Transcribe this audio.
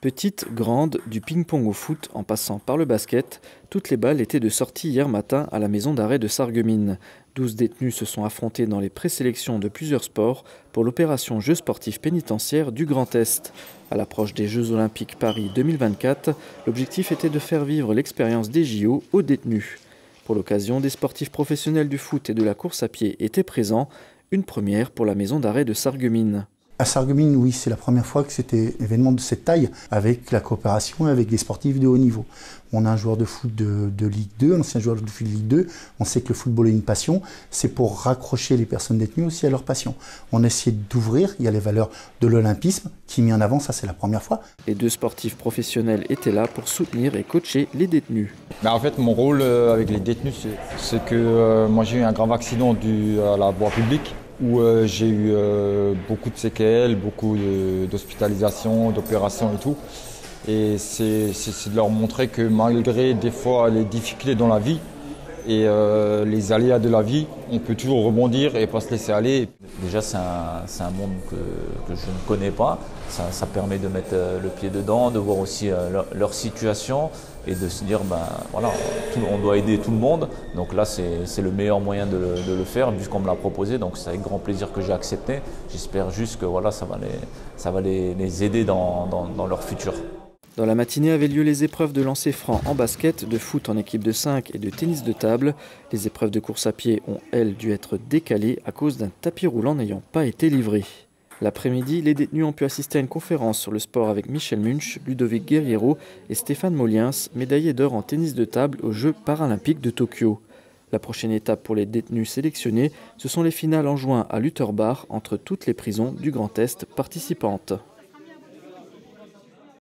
Petite, grande, du ping-pong au foot en passant par le basket, toutes les balles étaient de sortie hier matin à la maison d'arrêt de Sarreguemines. 12 détenus se sont affrontés dans les présélections de plusieurs sports pour l'opération Jeux sportifs pénitentiaires du Grand Est. À l'approche des Jeux olympiques Paris 2024, l'objectif était de faire vivre l'expérience des JO aux détenus. Pour l'occasion, des sportifs professionnels du foot et de la course à pied étaient présents, une première pour la maison d'arrêt de Sarreguemines. À Sarreguemines, oui, c'est la première fois que c'était un événement de cette taille, avec la coopération et avec des sportifs de haut niveau. On a un joueur de foot de Ligue 2, un ancien joueur de foot de Ligue 2. On sait que le football est une passion. C'est pour raccrocher les personnes détenues aussi à leur passion. On a essayé d'ouvrir, il y a les valeurs de l'olympisme qui est mis en avant, ça c'est la première fois. Les deux sportifs professionnels étaient là pour soutenir et coacher les détenus. En fait, mon rôle avec les détenus, c'est que moi j'ai eu un grave accident dû à la voie publique, où j'ai eu beaucoup de séquelles, beaucoup d'hospitalisations, d'opérations et tout. Et c'est de leur montrer que malgré des fois les difficultés dans la vie et les aléas de la vie, on peut toujours rebondir et pas se laisser aller. Déjà c'est un monde que je ne connais pas, ça permet de mettre le pied dedans, de voir aussi leur situation et de se dire voilà, on doit aider tout le monde. Donc là c'est le meilleur moyen de le faire vu qu'on me l'a proposé, donc c'est avec grand plaisir que j'ai accepté. J'espère juste que voilà, ça va les aider dans leur futur. Dans la matinée avaient lieu les épreuves de lancer franc en basket, de foot en équipe de 5 et de tennis de table. Les épreuves de course à pied ont, elles, dû être décalées à cause d'un tapis roulant n'ayant pas été livré. L'après-midi, les détenus ont pu assister à une conférence sur le sport avec Michel Munch, Ludovic Guerriero et Stéphane Moliens, médaillés d'or en tennis de table aux Jeux paralympiques de Tokyo. La prochaine étape pour les détenus sélectionnés, ce sont les finales en juin à Lutterbach entre toutes les prisons du Grand Est participantes.